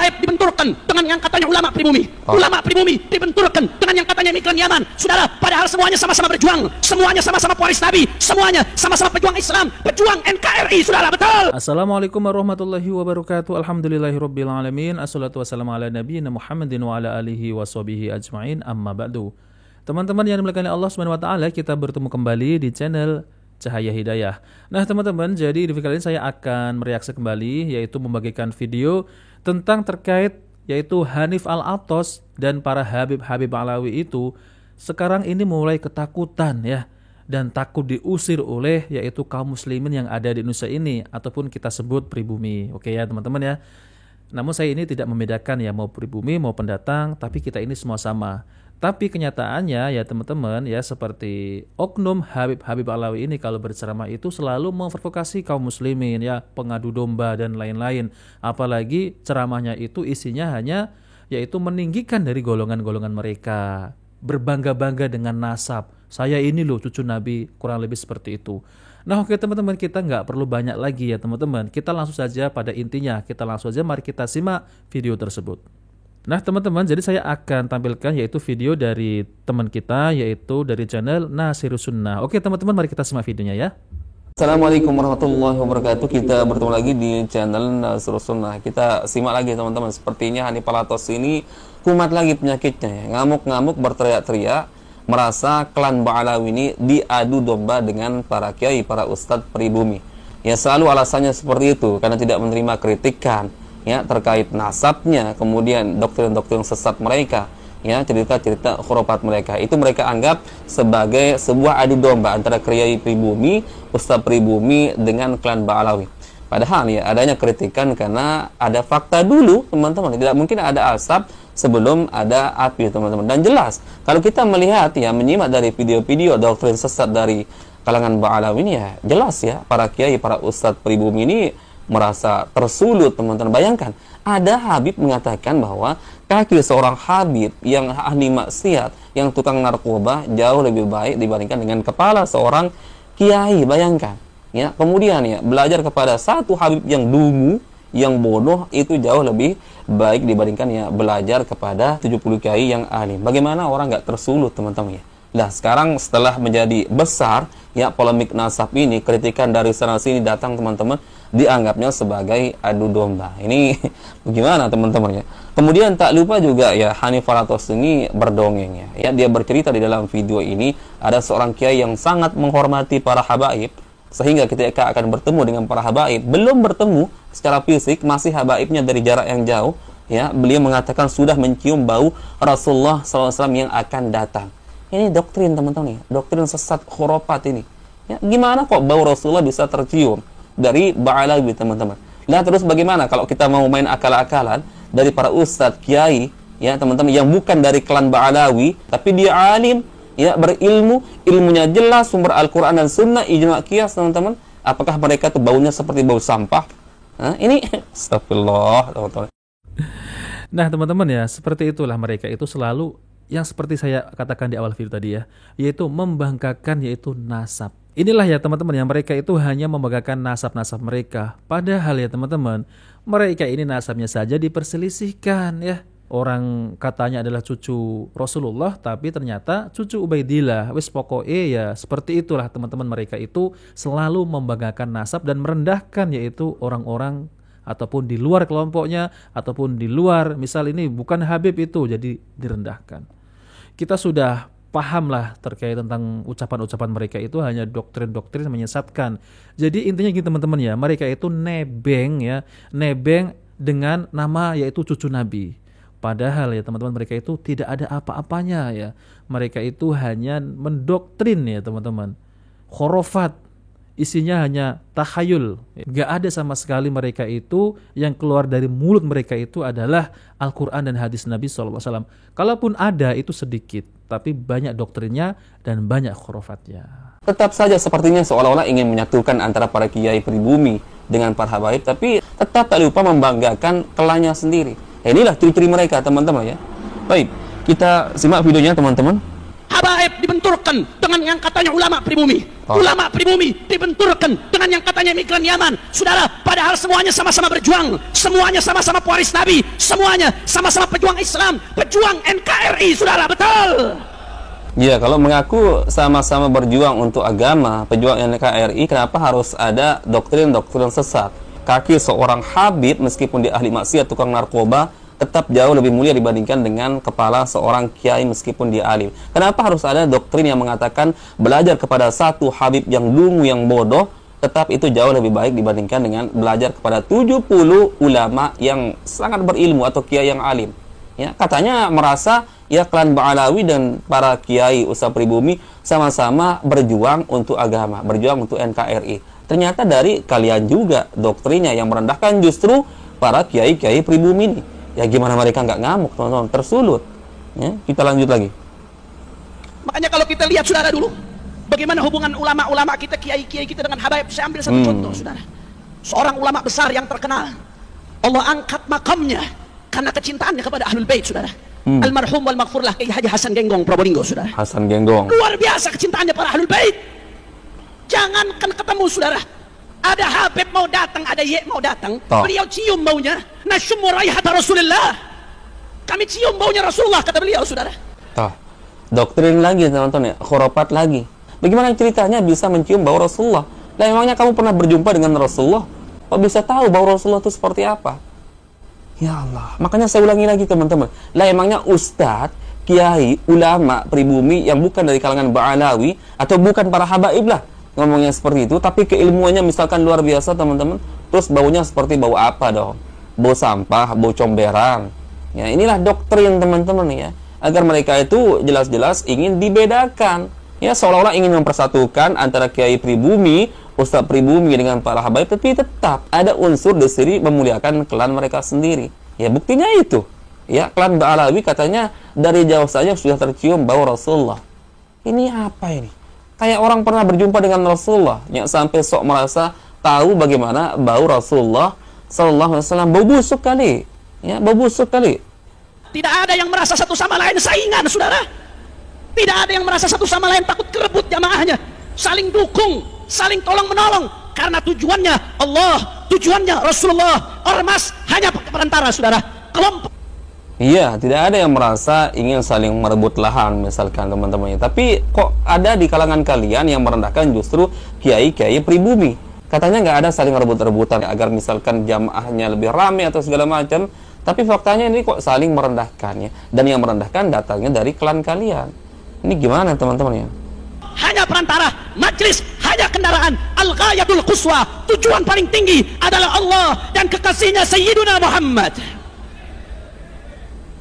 Gaib dibenturkan dengan yang katanya ulama pribumi. Ulama pribumi dibenturkan dengan yang katanya migran Yaman. Saudara, padahal semuanya sama-sama berjuang, semuanya sama-sama pewaris Nabi, semuanya sama-sama pejuang Islam, pejuang NKRI, saudara, betul. Assalamualaikum warahmatullahi wabarakatuh. Alhamdulillahirabbil alamin. Assalatu wassalamu ala nabiyina Muhammadin wa ala alihi washabihi ajmain. Amma ba'du. Teman-teman yang dimuliakan Allah Subhanahu wa taala, kita bertemu kembali di channel Cahaya Hidayah. Nah, teman-teman, jadi di video kali ini saya akan mereaksi kembali, yaitu membagikan video tentang terkait yaitu Hanif Al-Attas dan para Habib-Habib Alawi itu sekarang ini mulai ketakutan ya, dan takut diusir oleh yaitu kaum muslimin yang ada di Indonesia ini ataupun kita sebut pribumi. Oke ya teman-teman ya. Namun saya ini tidak membedakan ya mau pribumi mau pendatang, tapi kita ini semua sama. Tapi kenyataannya ya teman-teman ya, seperti oknum Habib-Habib Alawi ini kalau berceramah itu selalu memprovokasi kaum muslimin ya, pengadu domba dan lain-lain. Apalagi ceramahnya itu isinya hanya yaitu meninggikan dari golongan-golongan mereka, berbangga-bangga dengan nasab. Saya ini loh cucu Nabi, kurang lebih seperti itu. Nah oke teman-teman, kita nggak perlu banyak lagi ya teman-teman. Kita langsung saja pada intinya, kita langsung saja mari kita simak video tersebut. Nah teman-teman, jadi saya akan tampilkan yaitu video dari teman kita, yaitu dari channel Nasirus Sunnah. Oke teman-teman, mari kita simak videonya ya. Assalamualaikum warahmatullahi wabarakatuh. Kita bertemu lagi di channel Nasirus Sunnah. Kita simak lagi teman-teman. Sepertinya Hanif Al-Attas ini kumat lagi penyakitnya ya. Ngamuk-ngamuk, berteriak-teriak, merasa klan Ba'alawi ini diadu domba dengan para kiai, para ustadz pribumi. Ya selalu alasannya seperti itu, karena tidak menerima kritikan ya terkait nasabnya, kemudian doktrin-doktrin sesat mereka, ya cerita-cerita khurafat mereka. Itu mereka anggap sebagai sebuah adu domba antara kiai pribumi, ustadz pribumi dengan klan Ba'alawi. Padahal ya adanya kritikan karena ada fakta dulu teman-teman. Tidak mungkin ada asap sebelum ada api teman-teman. Dan jelas kalau kita melihat ya, menyimak dari video-video doktrin sesat dari kalangan Ba'alawi ini ya, jelas ya para kiai, para ustadz pribumi ini merasa tersulut teman-teman. Bayangkan ada Habib mengatakan bahwa kaki seorang Habib yang ahli maksiat, yang tukang narkoba jauh lebih baik dibandingkan dengan kepala seorang kiai. Bayangkan ya, kemudian ya belajar kepada satu Habib yang dungu, yang bodoh, itu jauh lebih baik dibandingkan ya belajar kepada 70 kiai yang ahli. Bagaimana orang nggak tersulut teman-teman ya. Nah sekarang setelah menjadi besar ya polemik nasab ini, kritikan dari sana sini datang teman-teman, dianggapnya sebagai adu domba. Ini bagaimana teman-teman ya. Kemudian tak lupa juga ya Hanif Al-Attas ini berdongeng ya. Dia bercerita di dalam video ini ada seorang kiai yang sangat menghormati para habaib, sehingga ketika akan bertemu dengan para habaib, belum bertemu secara fisik, masih habaibnya dari jarak yang jauh ya, beliau mengatakan sudah mencium bau Rasulullah SAW yang akan datang. Ini doktrin teman-teman ya, doktrin sesat khurafat ini ya. Gimana kok bau Rasulullah bisa tercium dari Ba'alawi teman-teman. Nah terus bagaimana kalau kita mau main akal-akalan dari para ustadz kiai ya teman-teman, yang bukan dari klan Ba'alawi tapi dia alim ya, berilmu, ilmunya jelas, sumber Al-Quran dan Sunnah, ijma' qiyas teman-teman. Apakah mereka tuh baunya seperti bau sampah? Nah, ini astagfirullah teman-teman. Nah teman-teman ya, seperti itulah mereka itu selalu yang seperti saya katakan di awal video tadi ya, yaitu membanggakan yaitu nasab. Inilah ya teman-teman yang mereka itu hanya membanggakan nasab-nasab mereka. Padahal ya teman-teman, mereka ini nasabnya saja diperselisihkan ya. Orang katanya adalah cucu Rasulullah, tapi ternyata cucu Ubaidillah. Wis pokoknya ya seperti itulah teman-teman, mereka itu selalu membanggakan nasab dan merendahkan yaitu orang-orang ataupun di luar kelompoknya, ataupun di luar, misal ini bukan Habib itu, jadi direndahkan. Kita sudah paham lah terkait tentang ucapan-ucapan mereka itu hanya doktrin-doktrin menyesatkan. Jadi intinya gini teman-teman ya, mereka itu nebeng ya, nebeng dengan nama yaitu cucu Nabi. Padahal ya teman-teman, mereka itu tidak ada apa-apanya ya. Mereka itu hanya mendoktrin ya teman-teman. Khurafat, isinya hanya takhayul. Gak ada sama sekali mereka itu yang keluar dari mulut mereka itu adalah Al-Quran dan hadis Nabi SAW. Kalaupun ada itu sedikit, tapi banyak doktrinnya dan banyak khurafatnya. Tetap saja sepertinya seolah-olah ingin menyatukan antara para kiai pribumi dengan para habaib, tapi tetap tak lupa membanggakan klannya sendiri. Inilah ciri-ciri mereka teman-teman ya. Baik, kita simak videonya teman-teman. Habaib dibenturkan dengan yang katanya ulama pribumi. Ulama pribumi dibenturkan dengan yang katanya migran Yaman. Saudara, padahal semuanya sama-sama berjuang, semuanya sama-sama pewaris Nabi, semuanya sama-sama pejuang Islam, pejuang NKRI, saudara, betul. Ya, kalau mengaku sama-sama berjuang untuk agama, pejuang NKRI, kenapa harus ada doktrin-doktrin sesat? Kaki seorang Habib, meskipun dia ahli maksiat, tukang narkoba, tetap jauh lebih mulia dibandingkan dengan kepala seorang kiai meskipun dia alim. Kenapa harus ada doktrin yang mengatakan belajar kepada satu Habib yang dungu, yang bodoh, tetap itu jauh lebih baik dibandingkan dengan belajar kepada 70 ulama yang sangat berilmu atau kiai yang alim. Ya, katanya merasa ya klan Ba'alawi dan para kiai Ustaz pribumi sama-sama berjuang untuk agama, berjuang untuk NKRI. Ternyata dari kalian juga doktrinnya yang merendahkan justru para kiai-kiai pribumi ini. Ya gimana mereka nggak ngamuk, teman-teman, tersulut. Ya, kita lanjut lagi. Makanya kalau kita lihat saudara dulu, bagaimana hubungan ulama-ulama kita, kiai-kiai kita dengan habaib. Saya ambil satu contoh, saudara. Seorang ulama besar yang terkenal, Allah angkat makamnya karena kecintaannya kepada Ahlul Bait, saudara. Almarhum wal maghfurlah Kiai Haji Hasan Genggong Probolinggo, saudara. Hasan Genggong. Luar biasa kecintaannya para Ahlul Bait. Jangankan ketemu, saudara. Ada Habib mau datang, ada Ye mau datang, beliau cium baunya. Nasyummu raihata Rasulullah. Kami cium baunya Rasulullah, kata beliau, saudara. Doktrin lagi, teman-teman, ya, khurafat lagi. Bagaimana ceritanya bisa mencium bau Rasulullah? Lah emangnya kamu pernah berjumpa dengan Rasulullah? Kok bisa tahu bau Rasulullah itu seperti apa? Ya Allah, makanya saya ulangi lagi, teman-teman. Lah emangnya ustadz, kiai, ulama, pribumi yang bukan dari kalangan Ba'alawi atau bukan para habaib lah ngomongnya seperti itu, tapi keilmuannya misalkan luar biasa, teman-teman, terus baunya seperti bau apa dong? Bau sampah, bau comberan. Ya, inilah doktrin, teman-teman, ya, agar mereka itu jelas-jelas ingin dibedakan, ya, seolah-olah ingin mempersatukan antara kiai pribumi, ustadz pribumi dengan para habaib, tapi tetap ada unsur di sini memuliakan klan mereka sendiri. Ya, buktinya itu, ya, klan Ba'alawi katanya dari jauh saja sudah tercium bau Rasulullah. Ini apa ini? Kayak orang pernah berjumpa dengan Rasulullah, yang sampai sok merasa tahu bagaimana bau Rasulullah sallallahu alaihi wasallam. Bau busuk kali, ya, bau busuk kali. Tidak ada yang merasa satu sama lain saingan, saudara. Tidak ada yang merasa satu sama lain takut kerebut jamaahnya. Saling dukung, saling tolong menolong, karena tujuannya Allah, tujuannya Rasulullah. Ormas hanya perantara, saudara. Kelompok. Iya, tidak ada yang merasa ingin saling merebut lahan, misalkan, teman-temannya. Tapi kok ada di kalangan kalian yang merendahkan justru kiai-kiai pribumi. Katanya nggak ada saling rebut-rebutan agar misalkan jamaahnya lebih ramai atau segala macam. Tapi faktanya ini kok saling merendahkannya. Dan yang merendahkan datangnya dari klan kalian. Ini gimana, teman-teman, ya? Hanya perantara, majlis hanya kendaraan. Al-ghayatul quswa, tujuan paling tinggi adalah Allah dan kekasihnya Sayyiduna Muhammad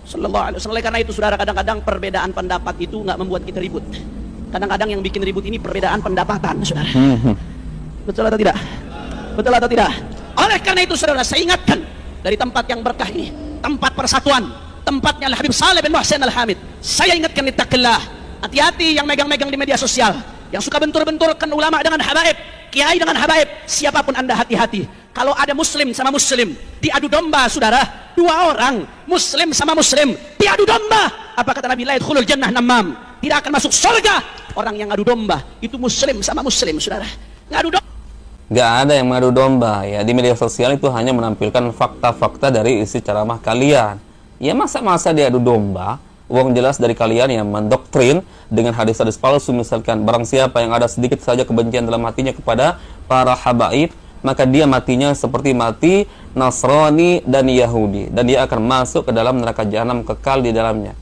Sallallahu alaihi wasallam. Karena itu, saudara, kadang-kadang perbedaan pendapat itu nggak membuat kita ribut. Kadang-kadang yang bikin ribut ini perbedaan pendapatan, saudara. Betul atau tidak? Betul atau tidak? Oleh karena itu, saudara, saya ingatkan dari tempat yang berkah ini, tempat persatuan, tempatnya Al-Habib Saleh bin Muhsin Al-Hamid. Saya ingatkan, ittaqillah. Hati-hati yang megang-megang di media sosial, yang suka bentur-benturkan ulama dengan habaib, kiai dengan habaib. Siapapun Anda, hati-hati. Kalau ada muslim sama muslim diadu domba, saudara, dua orang muslim sama muslim diadu domba, apa kata Nabi? La yadkhulul jannah namam. Tidak akan masuk surga orang yang adu domba. Itu muslim sama muslim, saudara. Ngadu domba. Nggak ada yang mengadu domba, ya. Di media sosial itu hanya menampilkan fakta-fakta dari isi ceramah kalian. Ya, masa-masa diadu domba. Uang jelas dari kalian yang mendoktrin dengan hadis-hadis palsu, misalkan barang siapa yang ada sedikit saja kebencian dalam hatinya kepada para habaib, maka dia matinya seperti mati Nasrani dan Yahudi, dan dia akan masuk ke dalam neraka jahanam kekal di dalamnya.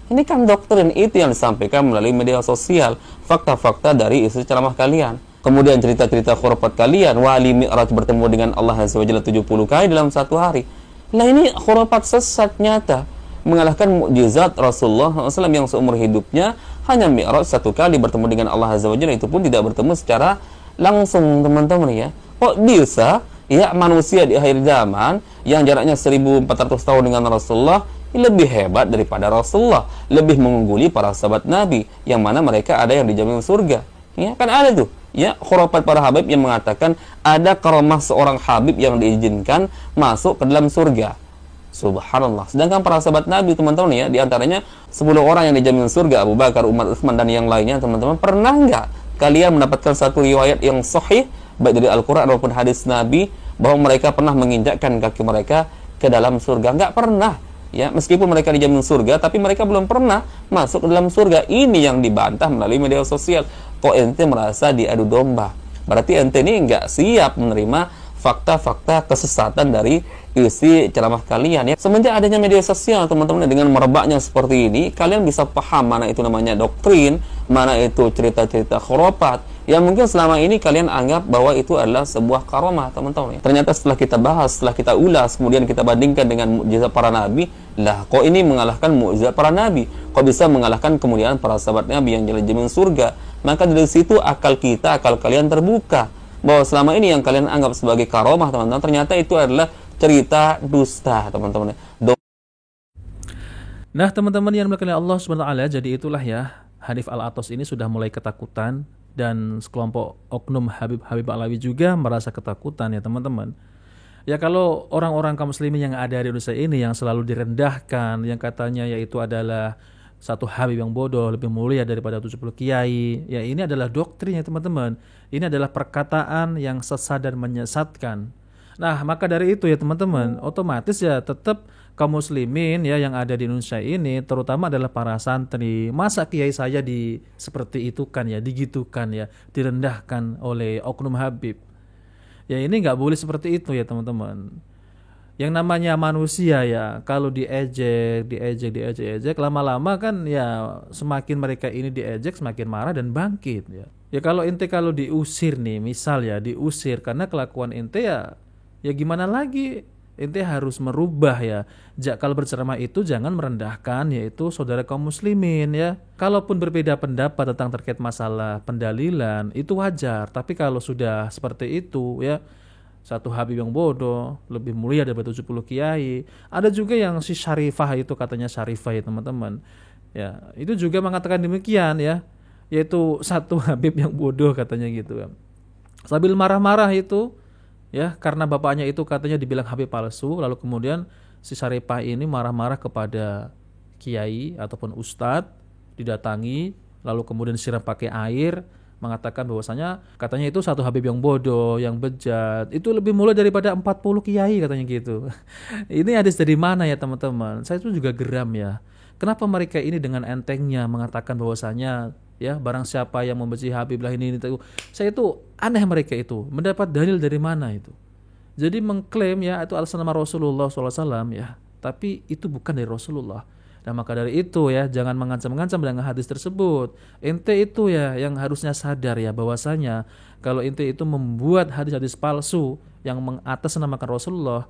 Ini kan doktrin itu yang disampaikan melalui media sosial, fakta-fakta dari isi ceramah kalian. Kemudian cerita-cerita khurafat kalian, wali mi'raj bertemu dengan Allah Azza wa Jalla 70 kali dalam satu hari. Nah, ini khurafat sesat nyata, mengalahkan mukjizat Rasulullah SAW yang seumur hidupnya hanya mi'raj satu kali bertemu dengan Allah Azza wa Jalla, itu pun tidak bertemu secara langsung, teman-teman, ya. Kok bisa, ya, manusia di akhir zaman yang jaraknya 1400 tahun dengan Rasulullah lebih hebat daripada Rasulullah, lebih mengungguli para sahabat Nabi, yang mana mereka ada yang dijamin surga. Ya, kan ada tuh, ya, khurafat para habib yang mengatakan ada karamah seorang habib yang diizinkan masuk ke dalam surga. Subhanallah. Sedangkan para sahabat Nabi, teman-teman ya, di antaranya 10 orang yang dijamin surga, Abu Bakar, Umar, Utsman dan yang lainnya, teman-teman, pernah nggak kalian mendapatkan satu riwayat yang sahih baik dari Al-Qur'an maupun hadis Nabi bahwa mereka pernah menginjakkan kaki mereka ke dalam surga? Nggak pernah. Ya, meskipun mereka dijamin surga, tapi mereka belum pernah masuk ke dalam surga. Ini yang dibantah melalui media sosial. Kok ente merasa diadu domba? Berarti ente ini nggak siap menerima fakta-fakta kesesatan dari isi ceramah kalian ya. Semenjak adanya media sosial, teman-teman, dengan merebaknya seperti ini, kalian bisa paham mana itu namanya doktrin, mana itu cerita-cerita khurafat yang mungkin selama ini kalian anggap bahwa itu adalah sebuah karomah, teman-teman ya. Ternyata setelah kita bahas, setelah kita ulas, kemudian kita bandingkan dengan mukjizat para nabi, lah kok ini mengalahkan mukjizat para nabi, kok bisa mengalahkan kemuliaan para sahabat nabi yang jamin surga. Maka dari situ akal kita, akal kalian terbuka bahwa selama ini yang kalian anggap sebagai karomah, teman-teman, ternyata itu adalah cerita dusta, teman-teman. Nah, teman-teman yang dimuliakan Allah Subhanahu wa taala, jadi itulah ya, Hanif Al-Athas ini sudah mulai ketakutan dan sekelompok oknum Habib Alawi juga merasa ketakutan ya, teman-teman. Ya, kalau orang-orang kaum muslimin yang ada di Indonesia ini yang selalu direndahkan, yang katanya yaitu adalah satu Habib yang bodoh lebih mulia daripada 70 kiai, ya ini adalah doktrin ya, teman-teman. Ini adalah perkataan yang sesat dan menyesatkan. Nah, maka dari itu ya, teman-teman, otomatis ya tetap kaum muslimin ya yang ada di Indonesia ini, terutama adalah para santri, masa kiai saya seperti itu kan ya, digitukan ya, direndahkan oleh oknum Habib. Ya ini nggak boleh seperti itu ya, teman-teman. Yang namanya manusia ya, kalau diejek, lama-lama kan ya semakin mereka ini diejek semakin marah dan bangkit ya. Ya kalau diusir nih, misal ya diusir karena kelakuan ente ya gimana lagi? Ente harus merubah ya. Kalau berceramah itu jangan merendahkan yaitu saudara kaum muslimin ya. Kalaupun berbeda pendapat tentang terkait masalah pendalilan itu wajar, tapi kalau sudah seperti itu ya, satu Habib yang bodoh lebih mulia daripada 70 kiai. Ada juga yang si Syarifah itu, katanya Syarifah ya, teman-teman. Ya, itu juga mengatakan demikian ya, yaitu satu Habib yang bodoh katanya gitu kan. Sambil marah-marah itu ya, karena bapaknya itu katanya dibilang Habib palsu, lalu kemudian si Syarifah ini marah-marah kepada kiai ataupun ustadz, didatangi, lalu kemudian siram pakai air, mengatakan bahwasanya katanya itu satu Habib yang bodoh, yang bejat, itu lebih mulia daripada 40 kiai katanya gitu. Ini hadis dari mana ya, teman-teman? Saya itu juga geram ya. Kenapa mereka ini dengan entengnya mengatakan bahwasanya ya barang siapa yang membenci Habib lah ini itu. Saya itu aneh, mereka itu mendapat dalil dari mana itu. Jadi mengklaim ya itu alasan nama Rasulullah SAW ya, tapi itu bukan dari Rasulullah. Nah, maka dari itu ya, jangan mengancam-ngancam dengan hadis tersebut. Ente itu ya yang harusnya sadar ya bahwasanya kalau ente itu membuat hadis-hadis palsu yang mengatasnamakan Rasulullah,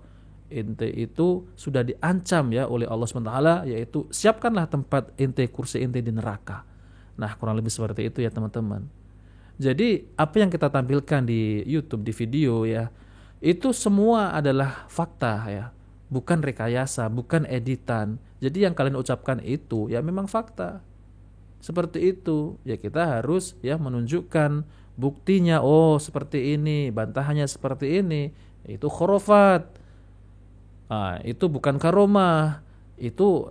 ente itu sudah diancam ya oleh Allah SWT, yaitu siapkanlah tempat ente, kursi ente di neraka. Nah, kurang lebih seperti itu ya, teman-teman. Jadi apa yang kita tampilkan di YouTube, di video ya, itu semua adalah fakta ya, bukan rekayasa, bukan editan. Jadi yang kalian ucapkan itu ya memang fakta. Seperti itu. Ya kita harus ya menunjukkan buktinya. Oh, seperti ini, bantahannya seperti ini. Itu khurafat. Ah, itu bukan karomah. Itu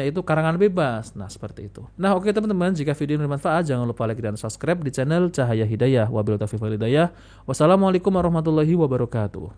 itu karangan bebas. Nah, seperti itu. Nah, oke teman-teman, jika video ini bermanfaat jangan lupa like dan subscribe di channel Cahaya Hidayah. Wabillahi taufiq wal hidayah. Wassalamualaikum warahmatullahi wabarakatuh.